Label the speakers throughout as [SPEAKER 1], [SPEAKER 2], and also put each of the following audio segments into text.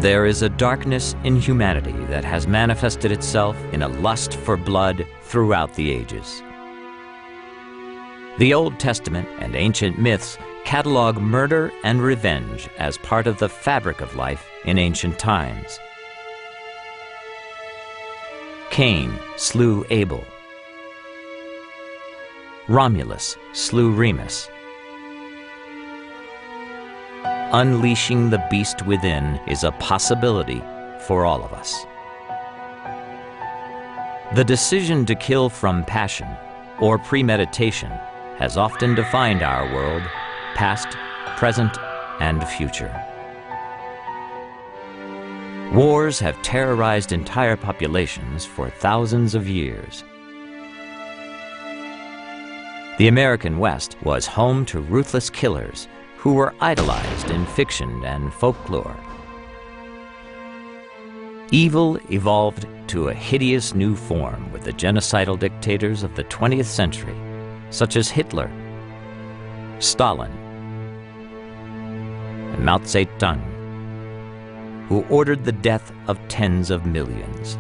[SPEAKER 1] There is a darkness in humanity that has manifested itself in a lust for blood throughout the ages. The Old Testament and ancient myths catalog murder and revenge as part of the fabric of life in ancient times. Cain slew Abel. Romulus slew Remus. Unleashing the beast within is a possibility for all of us. The decision to kill from passion or premeditation has often defined our world, past, present, and future. Wars have terrorized entire populations for thousands of years. The American West was home to ruthless killers who were idolized in fiction and folklore. Evil evolved to a hideous new form with the genocidal dictators of the 20th century, such as Hitler, Stalin, and Mao Zedong, who ordered the death of tens of millions.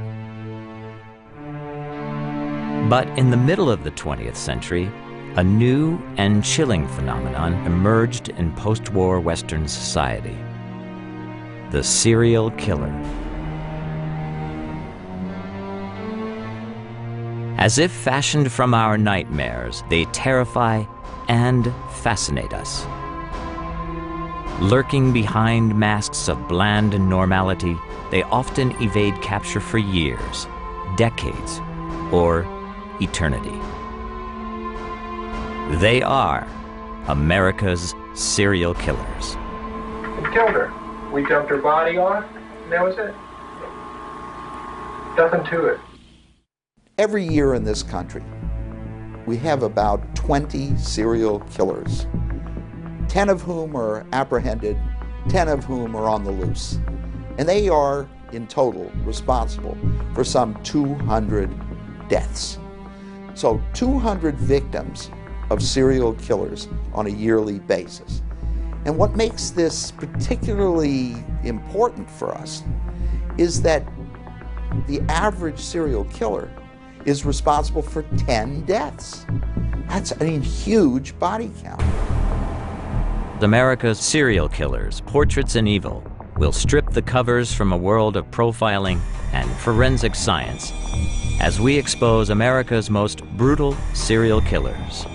[SPEAKER 1] But in the middle of the 20th century, a new and chilling phenomenon emerged in post-war Western society: the serial killer. As if fashioned from our nightmares, they terrify and fascinate us. Lurking behind masks of bland normality, they often evade capture for years, decades, or eternity. They are America's serial killers.
[SPEAKER 2] We killed her. We dumped her body off, and that was it. Nothing to it.
[SPEAKER 3] Every year in this country, we have about 20 serial killers, 10 of whom are apprehended, 10 of whom are on the loose. And they are, in total, responsible for some 200 deaths. So 200 victims of serial killers on a yearly basis. And what makes this particularly important for us is that the average serial killer is responsible for 10 deaths. That's a huge body count.
[SPEAKER 1] America's Serial Killers, Portraits in Evil, will strip the covers from a world of profiling and forensic science as we expose America's most brutal serial killers.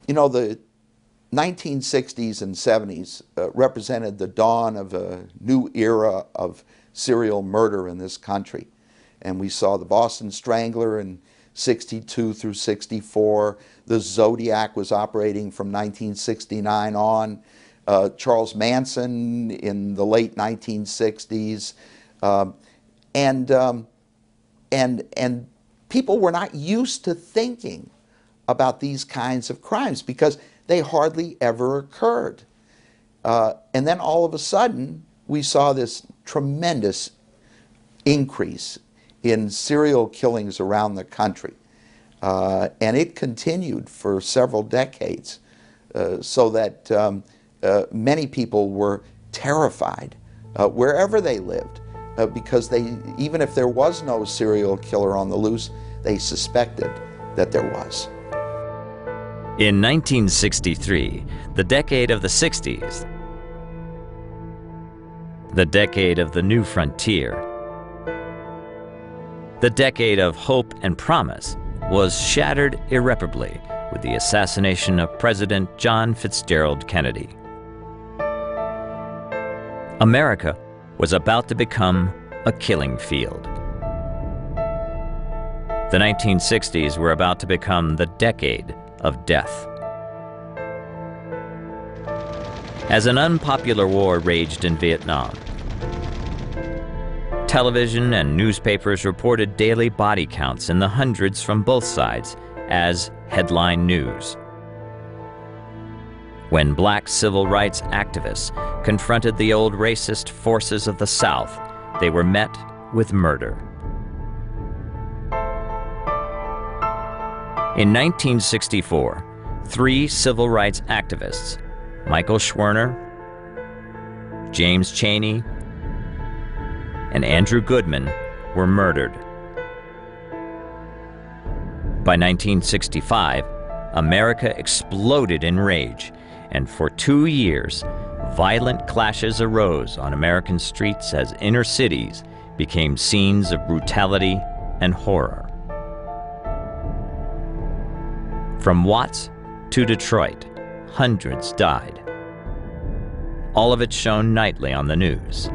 [SPEAKER 3] You know, the 1960s and 70s represented the dawn of a new era of serial murder in this country. And we saw the Boston Strangler in 62 through 64. The Zodiac was operating from 1969 on. Charles Manson in the late 1960s. And people were not used to thinking about these kinds of crimes because they hardly ever occurred. And then all of a sudden, we saw this tremendous increase in serial killings around the country. And it continued for several decades, so that many people were terrified wherever they lived, because even if there was no serial killer on the loose, they suspected that there was.
[SPEAKER 1] In 1963, the decade of the 60s, the decade of the new frontier, the decade of hope and promise, was shattered irreparably with the assassination of President John Fitzgerald Kennedy. America was about to become a killing field. The 1960s were about to become the decade of death. As an unpopular war raged in Vietnam, television and newspapers reported daily body counts in the hundreds from both sides as headline news. When black civil rights activists confronted the old racist forces of the South, they were met with murder. In 1964, 3 civil rights activists, Michael Schwerner, James Chaney, and Andrew Goodman, were murdered. By 1965, America exploded in rage, and for 2 years, violent clashes arose on American streets as inner cities became scenes of brutality and horror. From Watts to Detroit, hundreds died. All of it shown nightly on the news.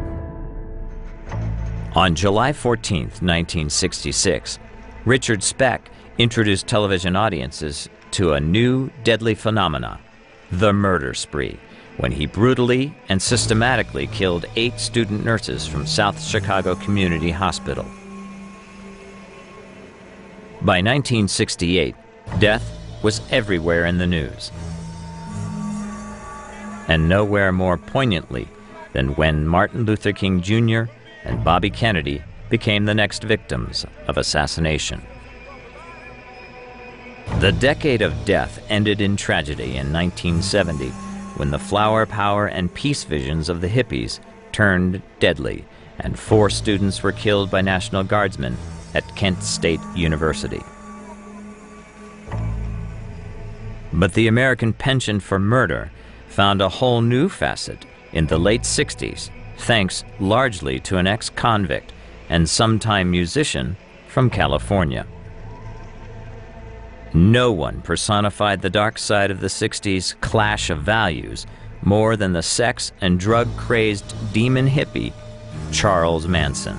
[SPEAKER 1] On July 14, 1966, Richard Speck introduced television audiences to a new deadly phenomena, the murder spree, when he brutally and systematically killed 8 student nurses from South Chicago Community Hospital. By 1968, death was everywhere in the news, and nowhere more poignantly than when Martin Luther King Jr. and Bobby Kennedy became the next victims of assassination. The decade of death ended in tragedy in 1970, when the flower power and peace visions of the hippies turned deadly, and 4 students were killed by National Guardsmen at Kent State University. But the American penchant for murder found a whole new facet in the late 60s, thanks largely to an ex-convict and sometime musician from California. No one personified the dark side of the 60s clash of values more than the sex and drug-crazed demon hippie, Charles Manson.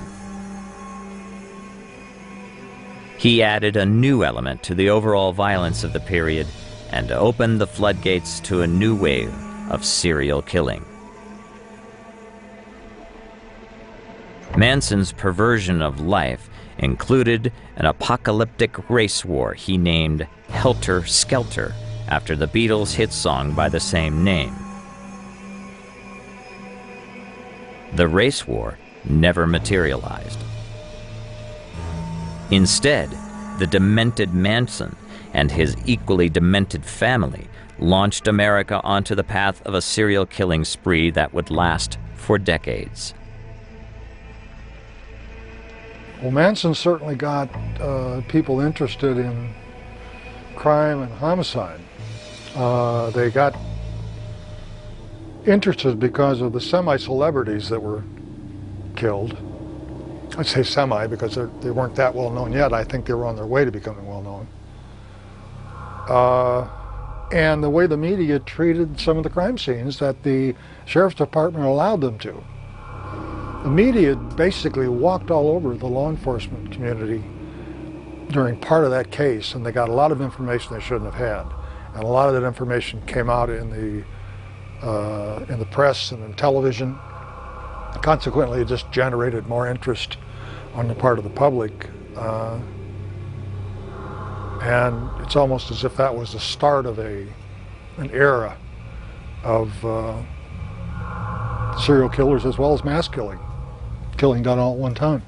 [SPEAKER 1] He added a new element to the overall violence of the period and opened the floodgates to a new wave of serial killing. Manson's perversion of life included an apocalyptic race war he named Helter Skelter, after the Beatles' hit song by the same name. The race war never materialized. Instead, the demented Manson and his equally demented family launched America onto the path of a serial killing spree that would last for decades.
[SPEAKER 4] Well, Manson certainly got people interested in crime and homicide. They got interested because of the semi-celebrities that were killed. I'd say semi because they weren't that well known yet. I think they were on their way to becoming well known. And the way the media treated some of the crime scenes that the sheriff's department allowed them to. The media basically walked all over the law enforcement community during part of that case, and they got a lot of information they shouldn't have had. And a lot of that information came out in the press and in television. Consequently, it just generated more interest on the part of the public. And it's almost as if that was the start of an era of serial killers as well as mass killing done all at one time.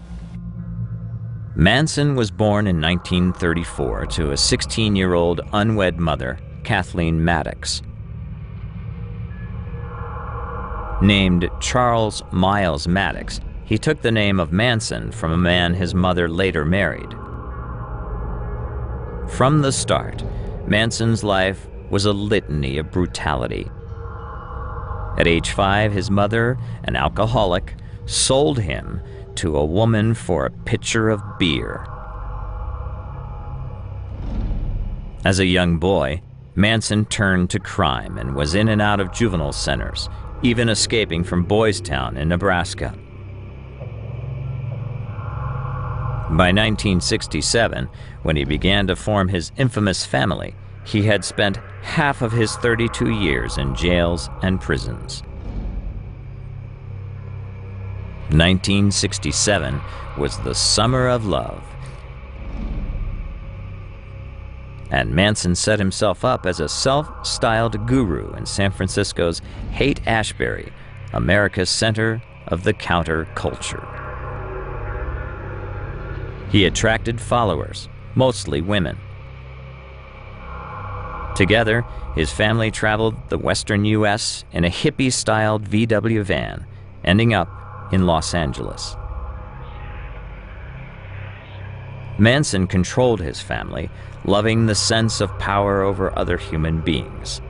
[SPEAKER 1] Manson was born in 1934 to a 16-year-old unwed mother, Kathleen Maddox. Named Charles Miles Maddox, he took the name of Manson from a man his mother later married. From the start, Manson's life was a litany of brutality. At age 5, his mother, an alcoholic, sold him to a woman for a pitcher of beer. As a young boy, Manson turned to crime and was in and out of juvenile centers, even escaping from Boys Town in Nebraska. By 1967, when he began to form his infamous family, he had spent half of his 32 years in jails and prisons. 1967 was the summer of love. and Manson set himself up as a self-styled guru in San Francisco's Haight-Ashbury, America's center of the counterculture. He attracted followers, mostly women. Together, his family traveled the western U.S. in a hippie-styled VW van, ending up in Los Angeles. Manson controlled his family, loving the sense of power over other human beings.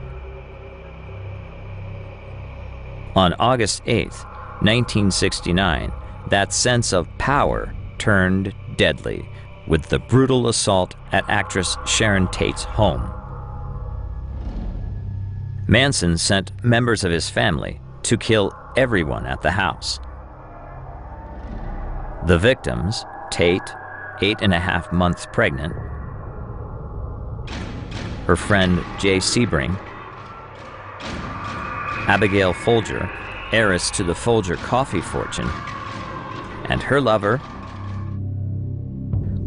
[SPEAKER 1] On August 8, 1969, that sense of power turned deadly with the brutal assault at actress Sharon Tate's home. Manson sent members of his family to kill everyone at the house. The victims, Tate, 8.5 months pregnant, her friend Jay Sebring, Abigail Folger, heiress to the Folger coffee fortune, and her lover,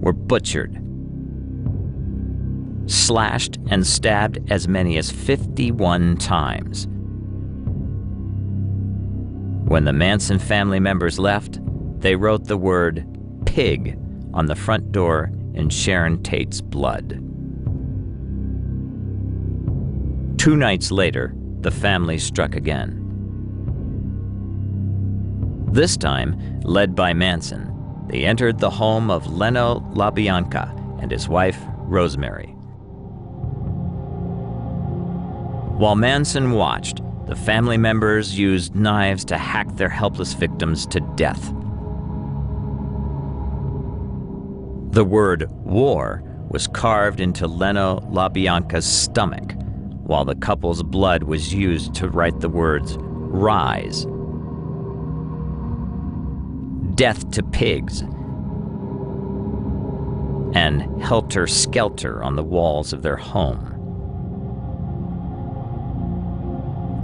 [SPEAKER 1] were butchered, slashed and stabbed as many as 51 times. When the Manson family members left, they wrote the word "pig" on the front door in Sharon Tate's blood. 2 nights later, the family struck again. This time, led by Manson, they entered the home of Leno LaBianca and his wife, Rosemary. While Manson watched, the family members used knives to hack their helpless victims to death. The word "war" was carved into Leno LaBianca's stomach, while the couple's blood was used to write the words "rise," "death to pigs," and "helter skelter" on the walls of their home.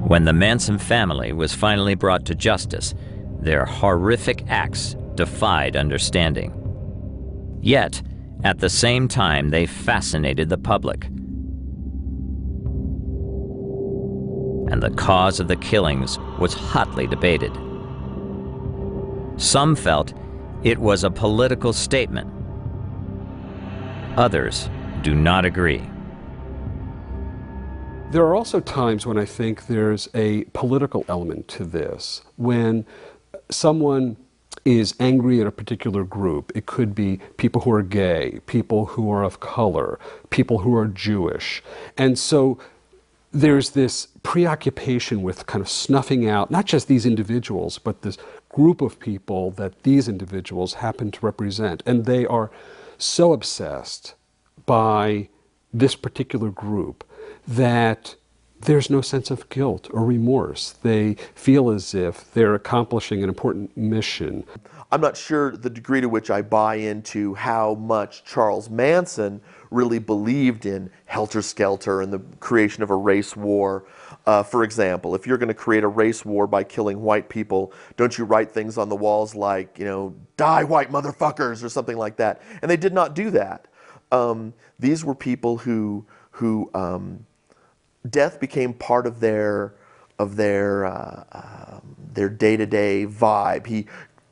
[SPEAKER 1] When the Manson family was finally brought to justice, their horrific acts defied understanding. Yet, at the same time, they fascinated the public. And the cause of the killings was hotly debated. Some felt it was a political statement. Others do not agree.
[SPEAKER 5] There are also times when I think there's a political element to this. When someone is angry at a particular group, it could be people who are gay, people who are of color, people who are Jewish. And so there's this preoccupation with kind of snuffing out not just these individuals, but this group of people that these individuals happen to represent. And they are so obsessed by this particular group that there's no sense of guilt or remorse. They feel as if they're accomplishing an important mission.
[SPEAKER 6] I'm not sure the degree to which I buy into how much Charles Manson really believed in helter-skelter and the creation of a race war. For example, if you're going to create a race war by killing white people, don't you write things on the walls like, you know, "Die white motherfuckers" or something like that? And they did not do that. These were people who death became part of their day-to-day vibe.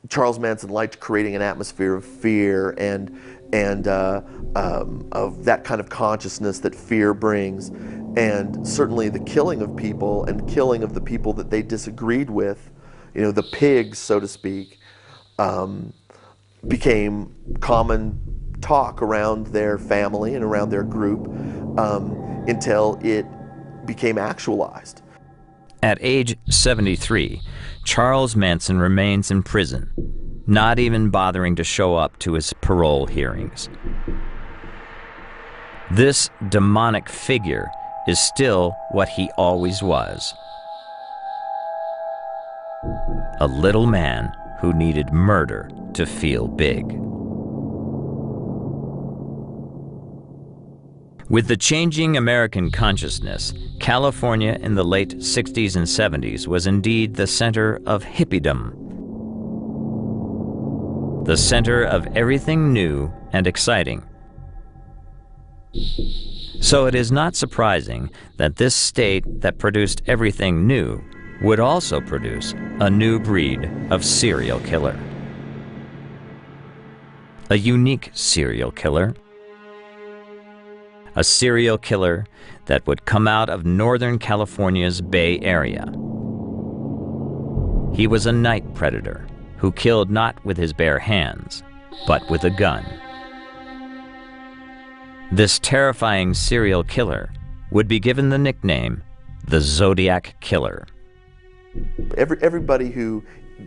[SPEAKER 6] Charles Manson liked creating an atmosphere of fear and of that kind of consciousness that fear brings, and certainly the killing of people and killing of the people that they disagreed with, you know, the pigs, so to speak, became common talk around their family and around their group until it became actualized.
[SPEAKER 1] At age 73, Charles Manson remains in prison, not even bothering to show up to his parole hearings. This demonic figure is still what he always was: a little man who needed murder to feel big. With the changing American consciousness, California in the late 60s and 70s was indeed the center of hippiedom, the center of everything new and exciting. So it is not surprising that this state that produced everything new would also produce a new breed of serial killer. A unique serial killer. A serial killer that would come out of Northern California's Bay Area. He was a night predator who killed not with his bare hands, but with a gun. This terrifying serial killer would be given the nickname the Zodiac Killer.
[SPEAKER 6] Everybody who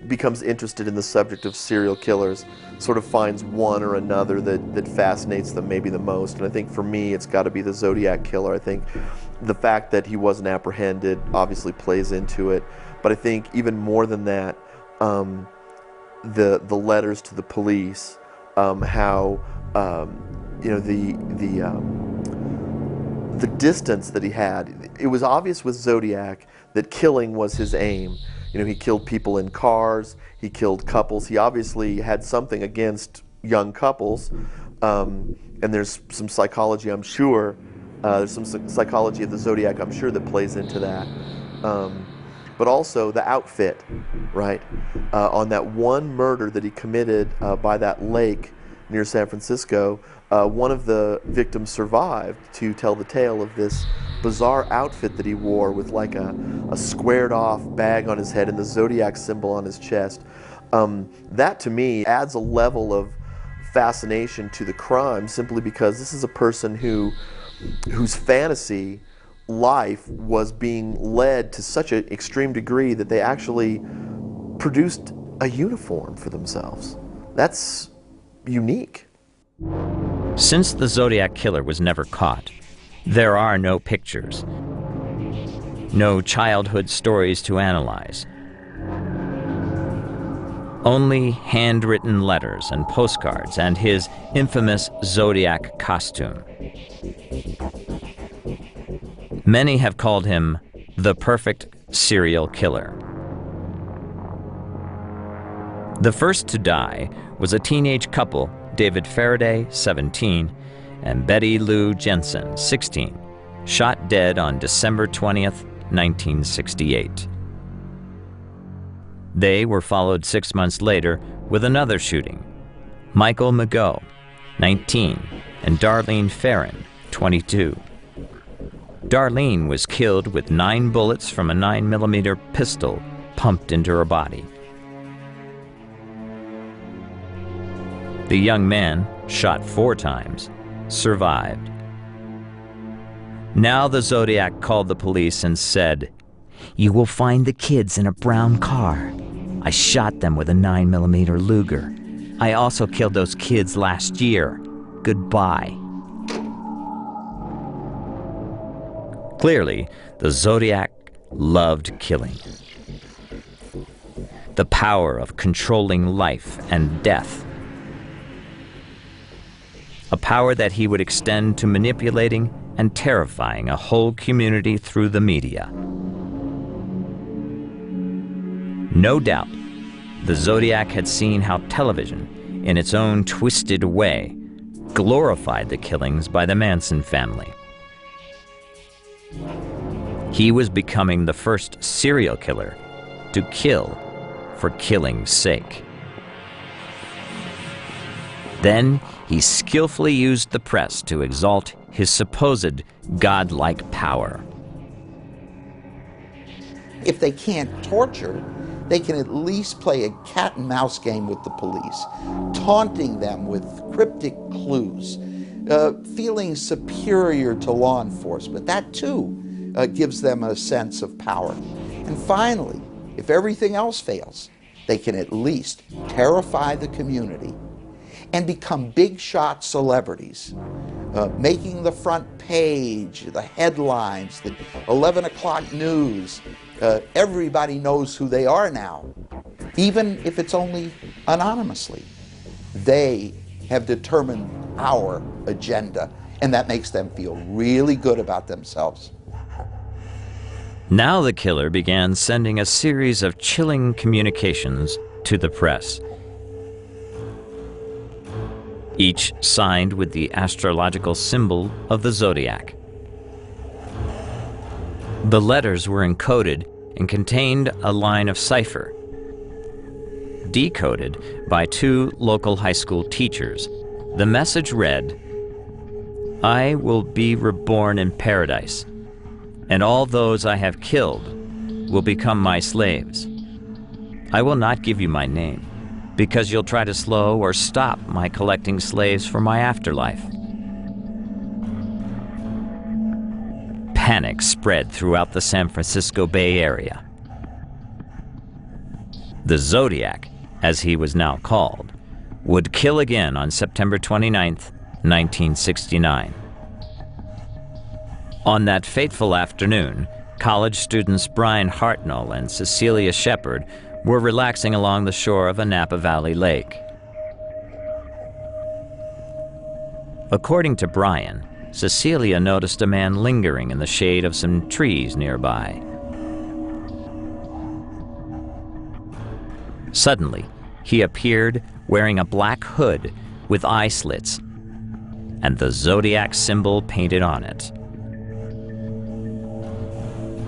[SPEAKER 6] becomes interested in the subject of serial killers sort of finds one or another that fascinates them maybe the most. And I think for me, it's got to be the Zodiac Killer. I think the fact that he wasn't apprehended obviously plays into it. But I think even more than that, the letters to the police, how you know, the distance that he had. It was obvious with Zodiac that killing was his aim. You know, he killed people in cars, he killed couples. He obviously had something against young couples, and there's some psychology, I'm sure. There's some psychology of the Zodiac, I'm sure, that plays into that. But also the outfit, right? On that one murder that he committed by that lake near San Francisco, one of the victims survived to tell the tale of this bizarre outfit that he wore with like a squared off bag on his head and the Zodiac symbol on his chest. That to me adds a level of fascination to the crime, simply because this is a person whose fantasy life was being led to such an extreme degree that they actually produced a uniform for themselves. That's unique.
[SPEAKER 1] Since the Zodiac Killer was never caught, there are no pictures, no childhood stories to analyze, only handwritten letters and postcards and his infamous Zodiac costume. Many have called him the perfect serial killer. The first to die was a teenage couple, David Faraday, 17, and Betty Lou Jensen, 16, shot dead on December 20th, 1968. They were followed 6 months later with another shooting. Michael McGough, 19, and Darlene Ferrin, 22. Darlene was killed with 9 bullets from a 9mm pistol pumped into her body. The young man, shot 4 times, survived. Now the Zodiac called the police and said, "You will find the kids in a brown car. I shot them with a 9mm Luger. I also killed those kids last year. Goodbye." Clearly, the Zodiac loved killing. The power of controlling life and death. A power that he would extend to manipulating and terrifying a whole community through the media. No doubt, the Zodiac had seen how television, in its own twisted way, glorified the killings by the Manson family. He was becoming the first serial killer to kill for killing's sake. Then he skillfully used the press to exalt his supposed godlike power.
[SPEAKER 3] If they can't torture, they can at least play a cat and mouse game with the police, taunting them with cryptic clues, feeling superior to law enforcement. That too gives them a sense of power. And finally, if everything else fails, they can at least terrify the community and become big shot celebrities, making the front page, the headlines, the 11 o'clock news. Everybody knows who they are now, even if it's only anonymously. They have determined our agenda, and that makes them feel really good about themselves.
[SPEAKER 1] Now the killer began sending a series of chilling communications to the press, each signed with the astrological symbol of the Zodiac. The letters were encoded and contained a line of cipher, decoded by 2 local high school teachers. The message read, "I will be reborn in paradise, and all those I have killed will become my slaves. I will not give you my name, because you'll try to slow or stop my collecting slaves for my afterlife." Panic spread throughout the San Francisco Bay Area. The Zodiac, as he was now called, would kill again on September 29, 1969. On that fateful afternoon, college students Brian Hartnell and Cecilia Shepard were relaxing along the shore of a Napa Valley lake. According to Brian, Cecilia noticed a man lingering in the shade of some trees nearby. Suddenly, he appeared wearing a black hood with eye slits and the Zodiac symbol painted on it.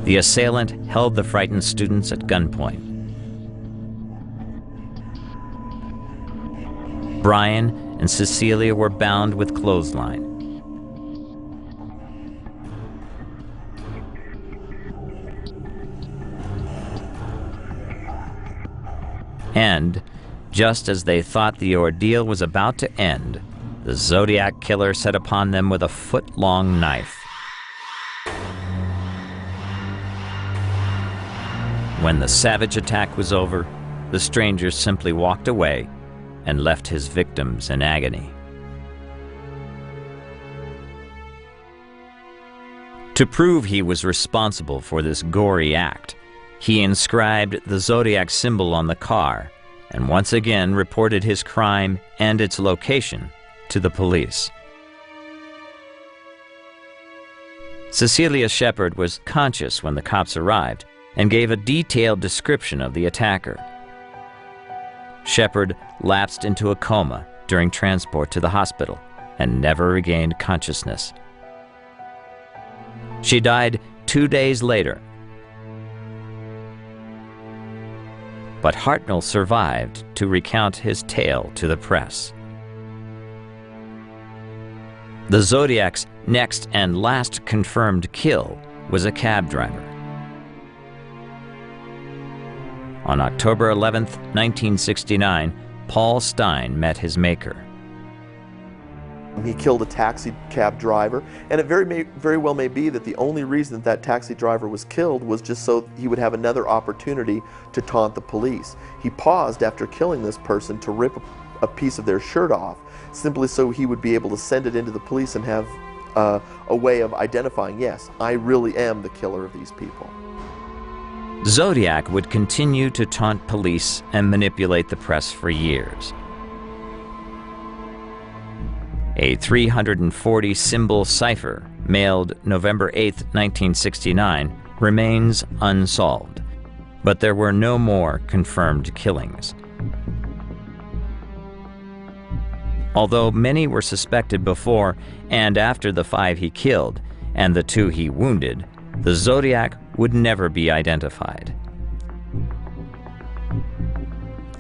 [SPEAKER 1] The assailant held the frightened students at gunpoint. Brian and Cecilia were bound with clothesline. And, just as they thought the ordeal was about to end, the Zodiac killer set upon them with a foot-long knife. When the savage attack was over, the stranger simply walked away and left his victims in agony. To prove he was responsible for this gory act, he inscribed the Zodiac symbol on the car and once again reported his crime and its location to the police. Cecilia Shepard was conscious when the cops arrived and gave a detailed description of the attacker. Shepard lapsed into a coma during transport to the hospital and never regained consciousness. She died 2 days later. But Hartnell survived to recount his tale to the press. The Zodiac's next and last confirmed kill was a cab driver. On October 11, 1969, Paul Stein met his maker.
[SPEAKER 6] He killed a taxi cab driver, and it very well may be that the only reason that taxi driver was killed was just so he would have another opportunity to taunt the police. He paused after killing this person to rip a piece of their shirt off, simply so he would be able to send it into the police and have a way of identifying, yes, I really am the killer of these people.
[SPEAKER 1] Zodiac would continue to taunt police and manipulate the press for years. A 340 symbol cipher mailed November 8, 1969 remains unsolved, but there were no more confirmed killings. Although many were suspected before and after the 5 he killed and the 2 he wounded, the Zodiac would never be identified.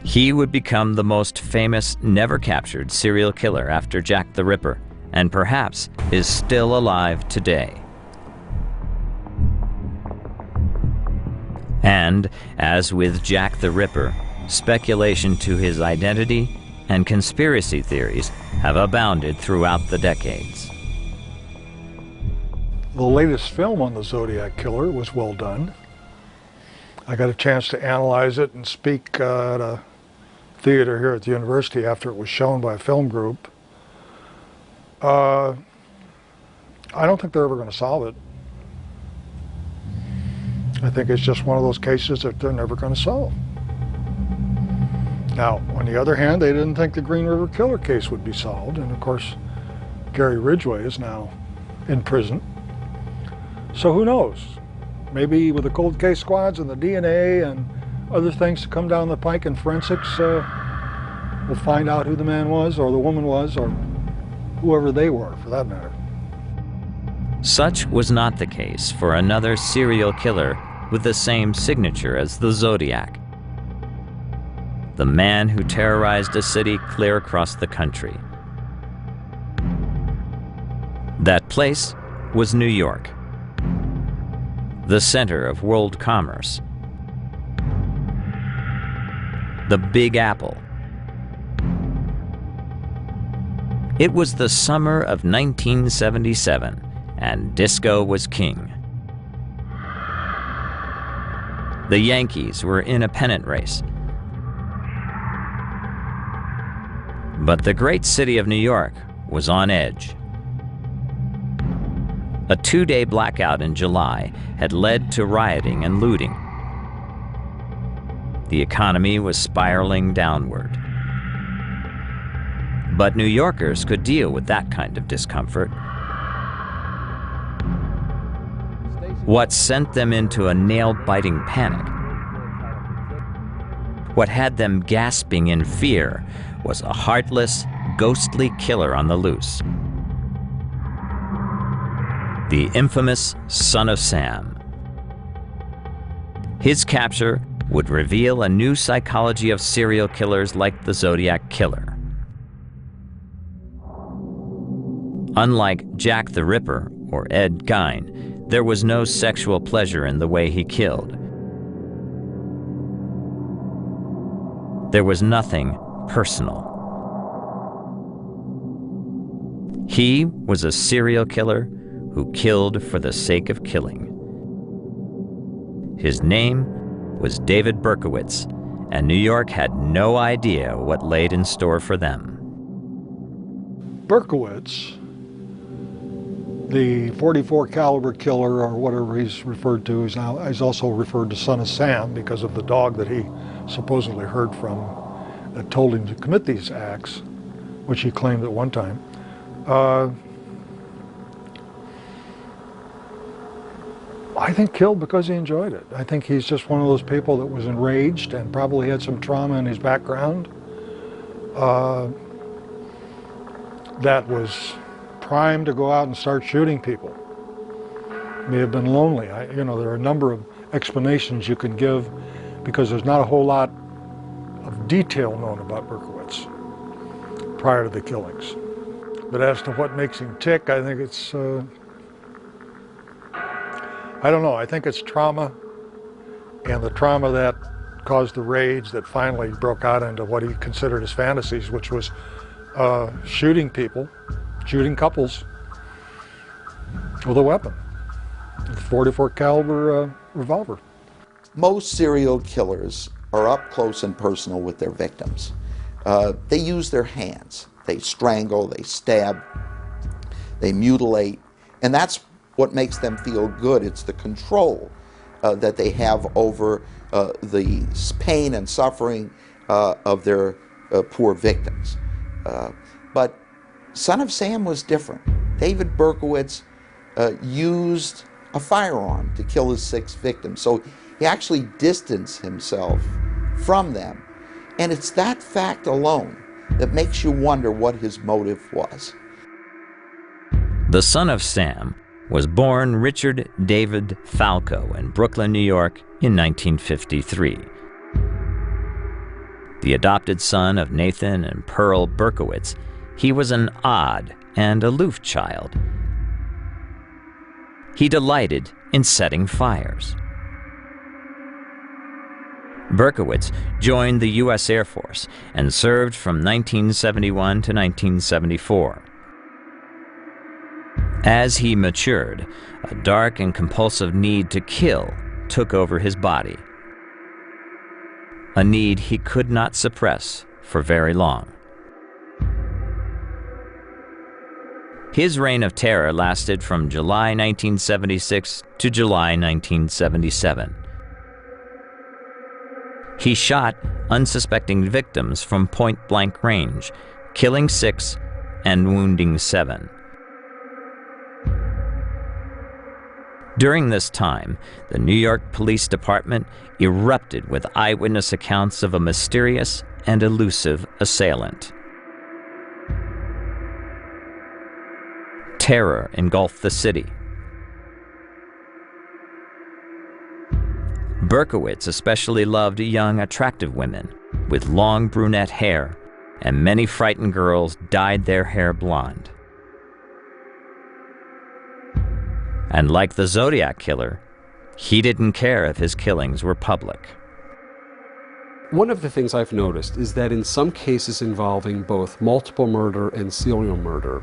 [SPEAKER 1] He would become the most famous never-captured serial killer after Jack the Ripper, and perhaps is still alive today. And, as with Jack the Ripper, speculation to his identity and conspiracy theories have abounded throughout the decades.
[SPEAKER 4] The latest film on the Zodiac Killer was well done. I got a chance to analyze it and speak at a theater here at the university after it was shown by a film group. I don't think they're ever going to solve it. I think it's just one of those cases that they're never going to solve. Now, on the other hand, they didn't think the Green River Killer case would be solved, and of course, Gary Ridgway is now in prison. So who knows? Maybe with the cold case squads and the DNA and other things to come down the pike in forensics, we'll find out who the man was or the woman was or whoever they were, for that matter.
[SPEAKER 1] Such was not the case for another serial killer with the same signature as the Zodiac. The man who terrorized a city clear across the country. That place was New York, the center of world commerce. The Big Apple. It was the summer of 1977, and disco was king. The Yankees were in a pennant race. But the great city of New York was on edge. A two-day blackout in July had led to rioting and looting. The economy was spiraling downward. But New Yorkers could deal with that kind of discomfort. What sent them into a nail-biting panic, what had them gasping in fear, was a heartless, ghostly killer on the loose. The infamous Son of Sam. His capture would reveal a new psychology of serial killers like the Zodiac Killer. Unlike Jack the Ripper or Ed Gein, there was no sexual pleasure in the way he killed. There was nothing personal. He was a serial killer who killed for the sake of killing. His name was David Berkowitz, and New York had no idea what laid in store for them.
[SPEAKER 4] Berkowitz, the .44 caliber killer, or whatever he's referred to, he's also referred to Son of Sam because of the dog that he supposedly heard from that told him to commit these acts, which he claimed at one time. I think killed because he enjoyed it. I think he's just one of those people that was enraged and probably had some trauma in his background that was primed to go out and start shooting people. May have been lonely. There are a number of explanations you can give because there's not a whole lot of detail known about Berkowitz prior to the killings. But as to what makes him tick, I think it's I don't know. I think it's trauma, and the trauma that caused the rage that finally broke out into what he considered his fantasies, which was shooting people, shooting couples with a weapon, a .44 caliber revolver.
[SPEAKER 3] Most serial killers are up close and personal with their victims. They use their hands. They strangle, they stab, they mutilate, and that's what makes them feel good. It's the control that they have over the pain and suffering of their poor victims. But Son of Sam was different. David Berkowitz used a firearm to kill his 6 victims, so he actually distanced himself from them. And it's that fact alone that makes you wonder what his motive was.
[SPEAKER 1] The Son of Sam was born Richard David Falco in Brooklyn, New York in 1953. The adopted son of Nathan and Pearl Berkowitz, he was an odd and aloof child. He delighted in setting fires. Berkowitz joined the U.S. Air Force and served from 1971 to 1974. As he matured, a dark and compulsive need to kill took over his body, a need he could not suppress for very long. His reign of terror lasted from July 1976 to July 1977. He shot unsuspecting victims from point-blank range, killing 6 and wounding 7. During this time, the New York Police Department erupted with eyewitness accounts of a mysterious and elusive assailant. Terror engulfed the city, Berkowitz especially loved young, attractive women with long brunette hair, and many frightened girls dyed their hair blonde. And like the Zodiac killer, he didn't care if his killings were public.
[SPEAKER 5] One of the things I've noticed is that in some cases involving both multiple murder and serial murder,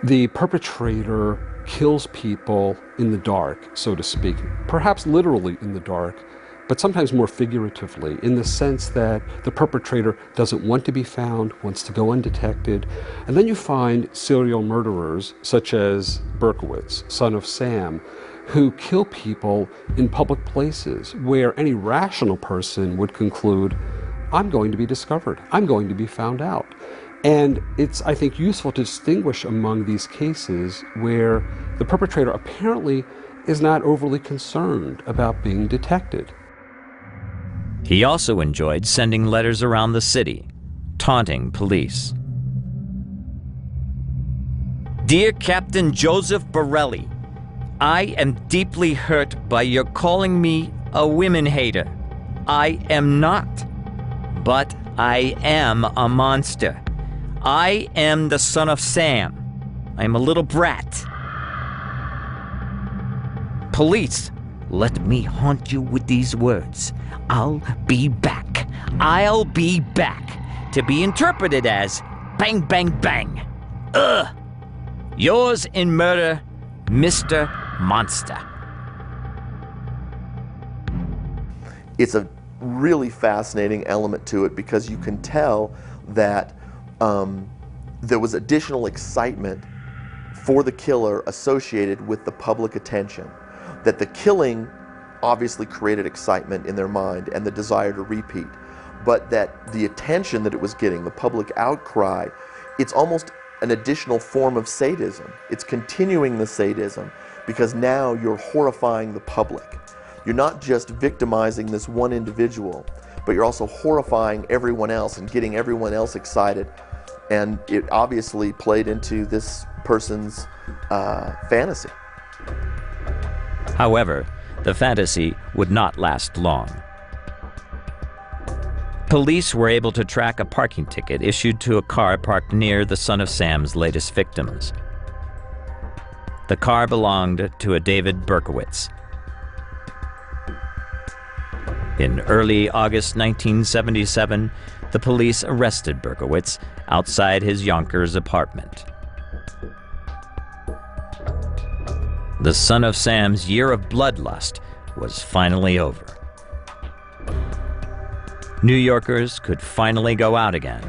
[SPEAKER 5] the perpetrator kills people in the dark, so to speak, perhaps literally in the dark, but sometimes more figuratively, in the sense that the perpetrator doesn't want to be found, wants to go undetected. And then you find serial murderers, such as Berkowitz, son of Sam, who kill people in public places where any rational person would conclude, I'm going to be discovered, I'm going to be found out. And it's, I think, useful to distinguish among these cases where the perpetrator apparently is not overly concerned about being detected.
[SPEAKER 1] He also enjoyed sending letters around the city, taunting police. Dear Captain Joseph Borelli, I am deeply hurt by your calling me a women hater. I am not, but I am a monster. I am the son of Sam. I am a little brat. Police, let me haunt you with these words. I'll be back. I'll be back. To be interpreted as bang, bang, bang. Ugh. Yours in murder, Mr. Monster.
[SPEAKER 6] It's a really fascinating element to it because you can tell that there was additional excitement for the killer associated with the public attention. That the killing obviously created excitement in their mind and the desire to repeat, but that the attention that it was getting, the public outcry, it's almost an additional form of sadism. It's continuing the sadism because now you're horrifying the public. You're not just victimizing this one individual, but you're also horrifying everyone else and getting everyone else excited. And it obviously played into this person's fantasy.
[SPEAKER 1] However, the fantasy would not last long. Police were able to track a parking ticket issued to a car parked near the son of Sam's latest victims. The car belonged to a David Berkowitz. In early August 1977, the police arrested Berkowitz outside his Yonkers apartment. The son of Sam's year of bloodlust was finally over. New Yorkers could finally go out again.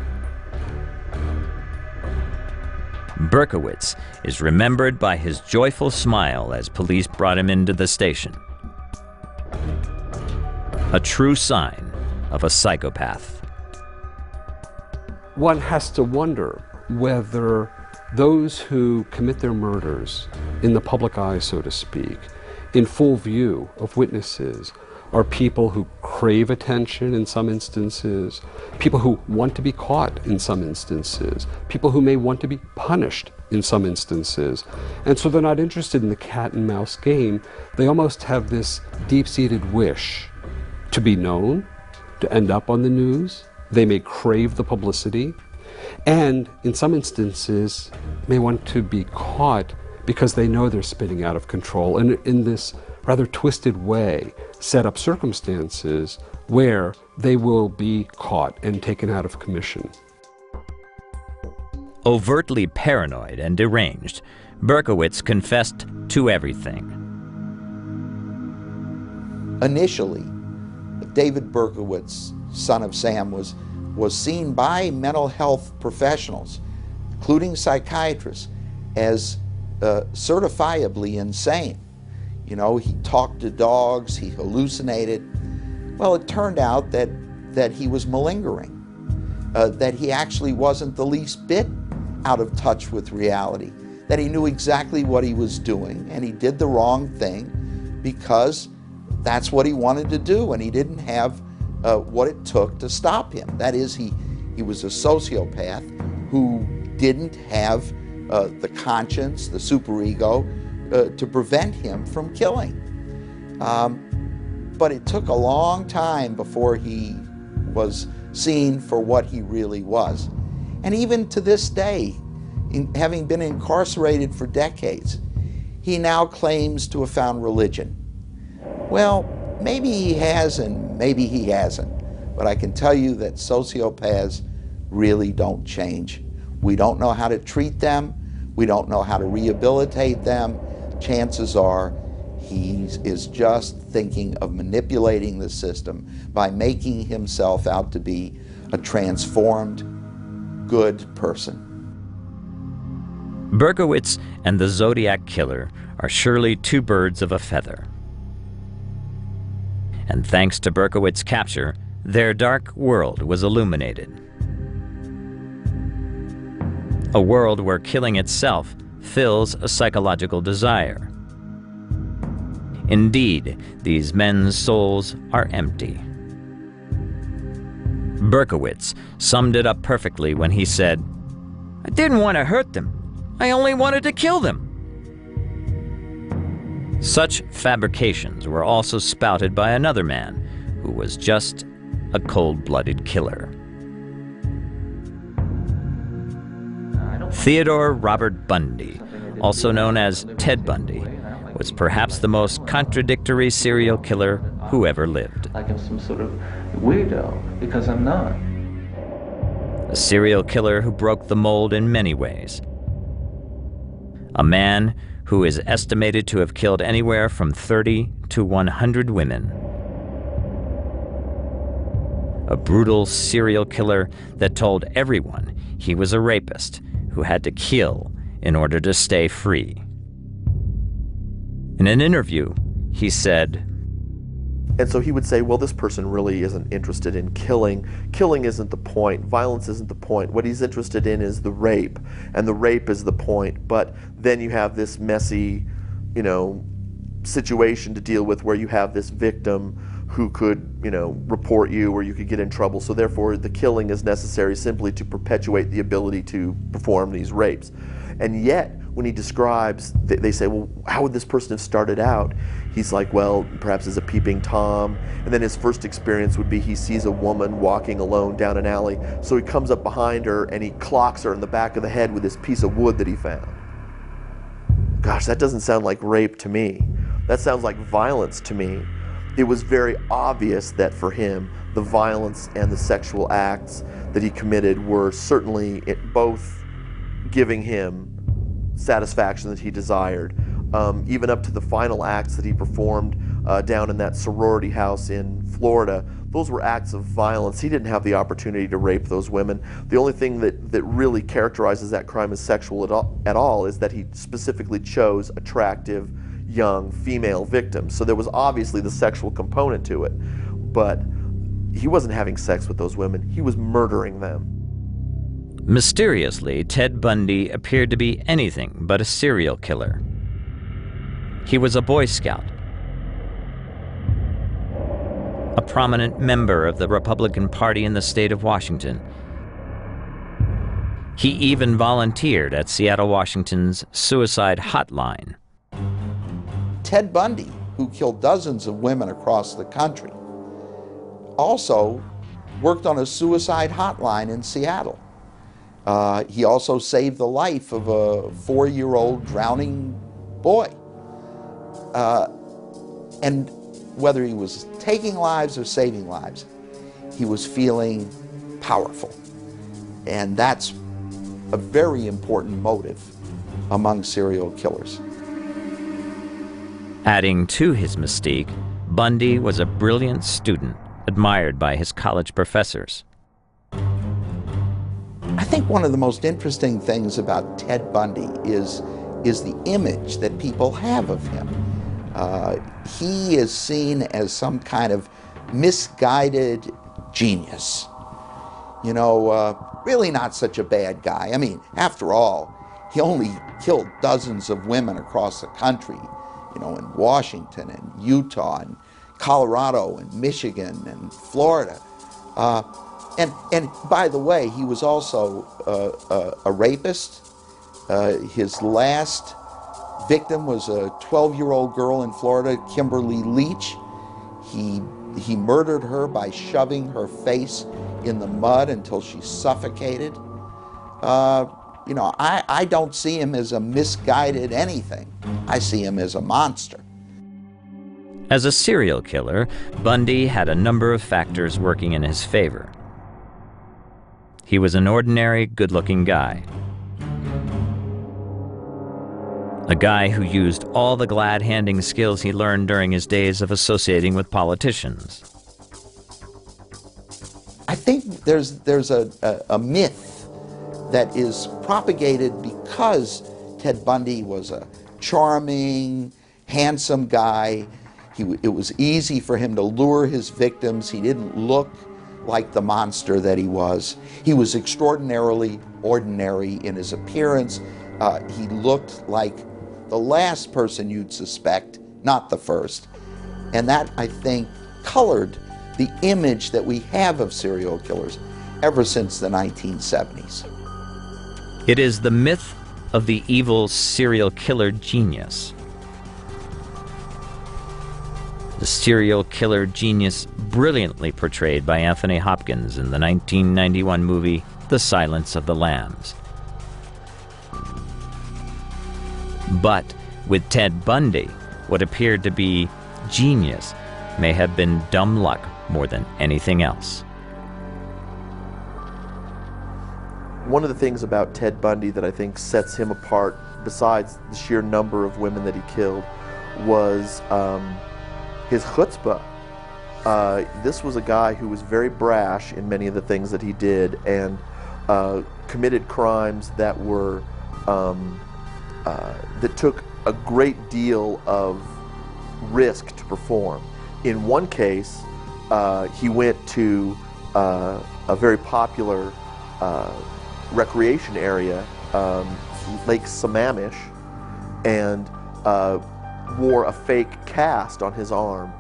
[SPEAKER 1] Berkowitz is remembered by his joyful smile as police brought him into the station. A true sign of a psychopath.
[SPEAKER 5] One has to wonder whether those who commit their murders in the public eye, so to speak, in full view of witnesses, are people who crave attention in some instances, people who want to be caught in some instances, people who may want to be punished in some instances. And so they're not interested in the cat and mouse game. They almost have this deep-seated wish to be known, to end up on the news. They may crave the publicity, and in some instances may want to be caught because they know they're spinning out of control, and in this rather twisted way set up circumstances where they will be caught and taken out of commission.
[SPEAKER 1] Overtly paranoid and deranged, Berkowitz confessed to everything.
[SPEAKER 3] Initially, David Berkowitz, son of Sam, was seen by mental health professionals, including psychiatrists, as certifiably insane. You know, he talked to dogs, he hallucinated. Well, it turned out that he was malingering, that he actually wasn't the least bit out of touch with reality, that he knew exactly what he was doing, and he did the wrong thing because that's what he wanted to do, and he didn't have what it took to stop him. That is, he was a sociopath who didn't have the conscience, the superego, to prevent him from killing. But it took a long time before he was seen for what he really was. And even to this day, having been incarcerated for decades, he now claims to have found religion. Well, maybe he has and maybe he hasn't, but I can tell you that sociopaths really don't change. We don't know how to treat them. We don't know how to rehabilitate them. Chances are he is just thinking of manipulating the system by making himself out to be a transformed, good person.
[SPEAKER 1] Berkowitz and the Zodiac Killer are surely two birds of a feather. And thanks to Berkowitz's capture, their dark world was illuminated. A world where killing itself fills a psychological desire. Indeed, these men's souls are empty. Berkowitz summed it up perfectly when he said, "I didn't want to hurt them. I only wanted to kill them." Such fabrications were also spouted by another man who was just a cold-blooded killer. Theodore Robert Bundy, also known as Ted Bundy, was perhaps the most contradictory serial killer who ever lived.
[SPEAKER 7] Like I'm some sort of weirdo, because I'm not.
[SPEAKER 1] A serial killer who broke the mold in many ways. A man who is estimated to have killed anywhere from 30 to 100 women. A brutal serial killer that told everyone he was a rapist who had to kill in order to stay free. In an interview, he said,
[SPEAKER 6] and so he would say, well, this person really isn't interested in killing. Killing isn't the point. Violence isn't the point. What he's interested in is the rape, and the rape is the point. But then you have this messy, situation to deal with where you have this victim who could, report you, or you could get in trouble. So therefore, the killing is necessary simply to perpetuate the ability to perform these rapes. And yet, when he describes, they say, well, how would this person have started out? He's like, well, perhaps as a peeping Tom. And then his first experience would be he sees a woman walking alone down an alley. So he comes up behind her and he clocks her in the back of the head with this piece of wood that he found. Gosh, that doesn't sound like rape to me. That sounds like violence to me. It was very obvious that for him, the violence and the sexual acts that he committed were certainly both giving him satisfaction that he desired, even up to the final acts that he performed down in that sorority house in Florida. Those were acts of violence. He didn't have the opportunity to rape those women. The only thing that really characterizes that crime as sexual at all is that he specifically chose attractive, young female victims. So there was obviously the sexual component to it, but he wasn't having sex with those women. He was murdering them.
[SPEAKER 1] Mysteriously, Ted Bundy appeared to be anything but a serial killer. He was a Boy Scout, a prominent member of the Republican Party in the state of Washington. He even volunteered at Seattle, Washington's suicide hotline.
[SPEAKER 3] Ted Bundy, who killed dozens of women across the country, also worked on a suicide hotline in Seattle. He also saved the life of a 4-year-old drowning boy. And whether he was taking lives or saving lives, he was feeling powerful. And that's a very important motive among serial killers.
[SPEAKER 1] Adding to his mystique, Bundy was a brilliant student, admired by his college professors.
[SPEAKER 3] I think one of the most interesting things about Ted Bundy is the image that people have of him. He is seen as some kind of misguided genius. Really not such a bad guy. I mean, after all, he only killed dozens of women across the country, in Washington and Utah and Colorado and Michigan and Florida. And by the way, he was also a rapist. His last Victim was a 12-year-old girl in Florida, Kimberly Leach. He murdered her by shoving her face in the mud until she suffocated. You know, I don't see him as a misguided anything. I see him as a monster.
[SPEAKER 1] As a serial killer, Bundy had a number of factors working in his favor. He was an ordinary, good-looking guy. A guy who used all the glad-handing skills he learned during his days of associating with politicians.
[SPEAKER 3] I think there's a myth that is propagated because Ted Bundy was a charming, handsome guy. It was easy for him to lure his victims. He didn't look like the monster that he was. He was extraordinarily ordinary in his appearance. He looked like the last person you'd suspect, not the first. And that, I think, colored the image that we have of serial killers ever since the 1970s.
[SPEAKER 1] It is the myth of the evil serial killer genius. The serial killer genius brilliantly portrayed by Anthony Hopkins in the 1991 movie The Silence of the Lambs. But with Ted Bundy, what appeared to be genius may have been dumb luck more than anything else.
[SPEAKER 6] One of the things about Ted Bundy that I think sets him apart, besides the sheer number of women that he killed, was his chutzpah. This was a guy who was very brash in many of the things that he did, and committed crimes that were that took a great deal of risk to perform. In one case, he went to a very popular recreation area, Lake Sammamish, and wore a fake cast on his arm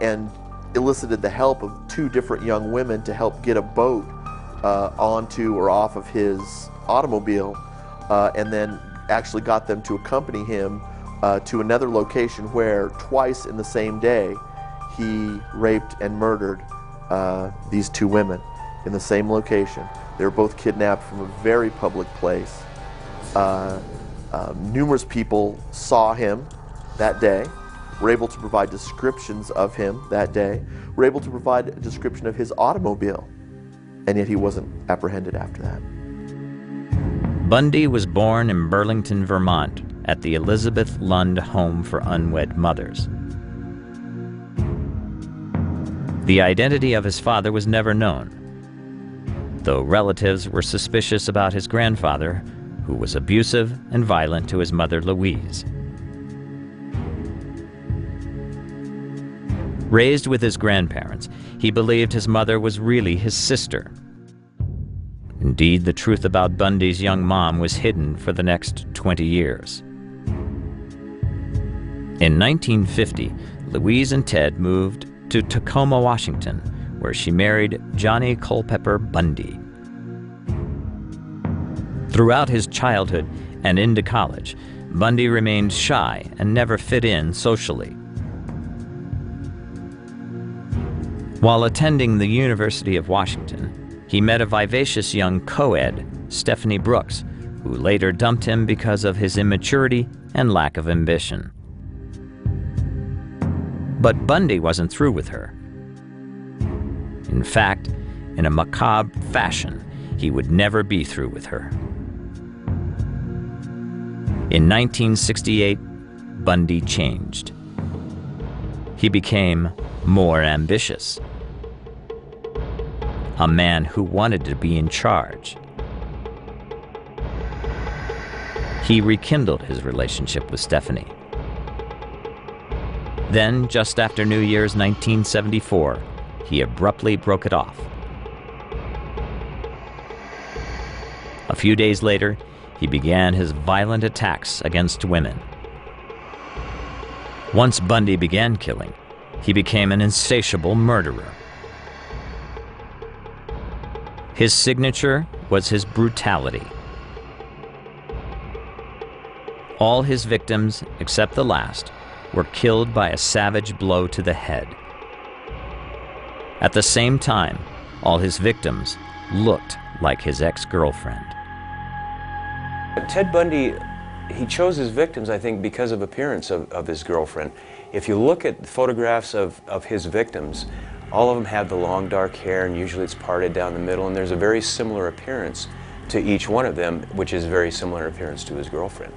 [SPEAKER 6] and elicited the help of two different young women to help get a boat onto or off of his automobile, and then actually got them to accompany him to another location where twice in the same day he raped and murdered these two women in the same location. They were both kidnapped from a very public place. Numerous people saw him that day, were able to provide descriptions of him that day, were able to provide a description of his automobile, and yet he wasn't apprehended after that.
[SPEAKER 1] Bundy was born in Burlington, Vermont, at the Elizabeth Lund Home for Unwed Mothers. The identity of his father was never known, though relatives were suspicious about his grandfather, who was abusive and violent to his mother, Louise. Raised with his grandparents, he believed his mother was really his sister. Indeed, the truth about Bundy's young mom was hidden for the next 20 years. In 1950, Louise and Ted moved to Tacoma, Washington, where she married Johnny Culpepper Bundy. Throughout his childhood and into college, Bundy remained shy and never fit in socially. While attending the University of Washington, he met a vivacious young co-ed, Stephanie Brooks, who later dumped him because of his immaturity and lack of ambition. But Bundy wasn't through with her. In fact, in a macabre fashion, he would never be through with her. In 1968, Bundy changed. He became more ambitious. A man who wanted to be in charge. He rekindled his relationship with Stephanie. Then, just after New Year's 1974, he abruptly broke it off. A few days later, he began his violent attacks against women. Once Bundy began killing, he became an insatiable murderer. His signature was his brutality. All his victims, except the last, were killed by a savage blow to the head. At the same time, all his victims looked like his ex-girlfriend.
[SPEAKER 8] Ted Bundy, he chose his victims, I think, because of appearance of his girlfriend. If you look at photographs of his victims, all of them have the long dark hair, and usually it's parted down the middle, and there's a very similar appearance to each one of them, which is very similar appearance to his girlfriend.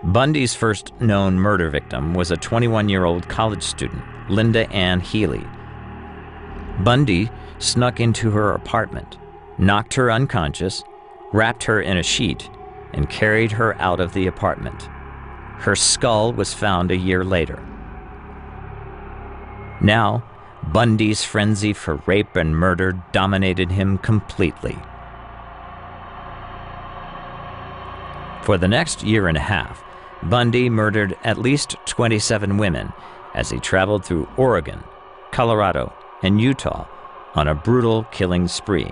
[SPEAKER 1] Bundy's first known murder victim was a 21-year-old college student, Linda Ann Healy. Bundy snuck into her apartment, knocked her unconscious, wrapped her in a sheet, and carried her out of the apartment. Her skull was found a year later. Now, Bundy's frenzy for rape and murder dominated him completely. For the next year and a half, Bundy murdered at least 27 women as he traveled through Oregon, Colorado, and Utah on a brutal killing spree.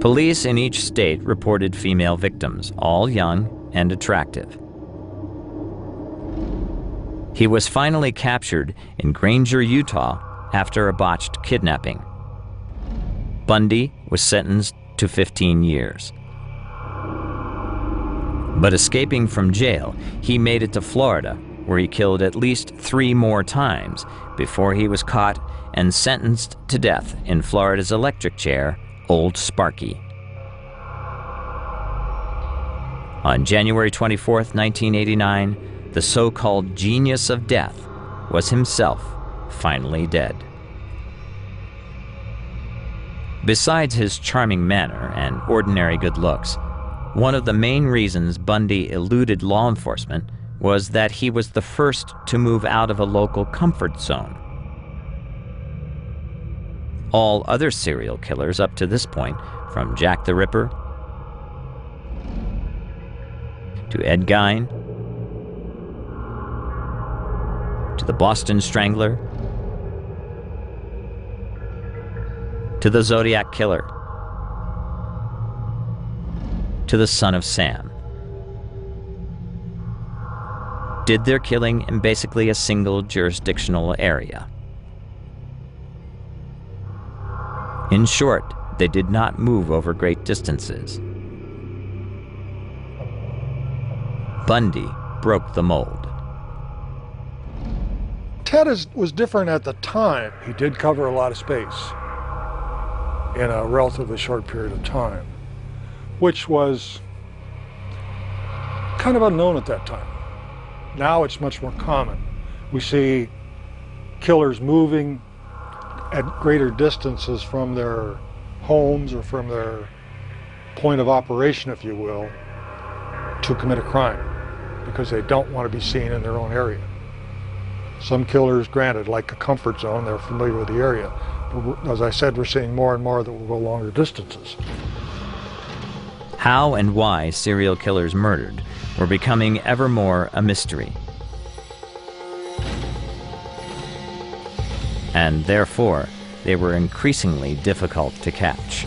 [SPEAKER 1] Police in each state reported female victims, all young and attractive. He was finally captured in Granger, Utah, after a botched kidnapping. Bundy was sentenced to 15 years. But escaping from jail, he made it to Florida, where he killed at least 3 more times before he was caught and sentenced to death in Florida's electric chair, Old Sparky. On January 24, 1989, the so-called genius of death was himself finally dead. Besides his charming manner and ordinary good looks, one of the main reasons Bundy eluded law enforcement was that he was the first to move out of a local comfort zone. All other serial killers up to this point, from Jack the Ripper to Ed Gein to the Boston Strangler to the Zodiac Killer to the Son of Sam, did their killing in basically a single jurisdictional area. In short, they did not move over great distances. Bundy broke the mold.
[SPEAKER 4] Ted was different at the time. He did cover a lot of space in a relatively short period of time, which was kind of unknown at that time. Now it's much more common. We see killers moving at greater distances from their homes or from their point of operation, if you will, to commit a crime because they don't want to be seen in their own area. Some killers, granted, like a comfort zone, they're familiar with the area. But as I said, we're seeing more and more that will go longer distances.
[SPEAKER 1] How and why serial killers murdered were becoming ever more a mystery. And therefore, they were increasingly difficult to catch.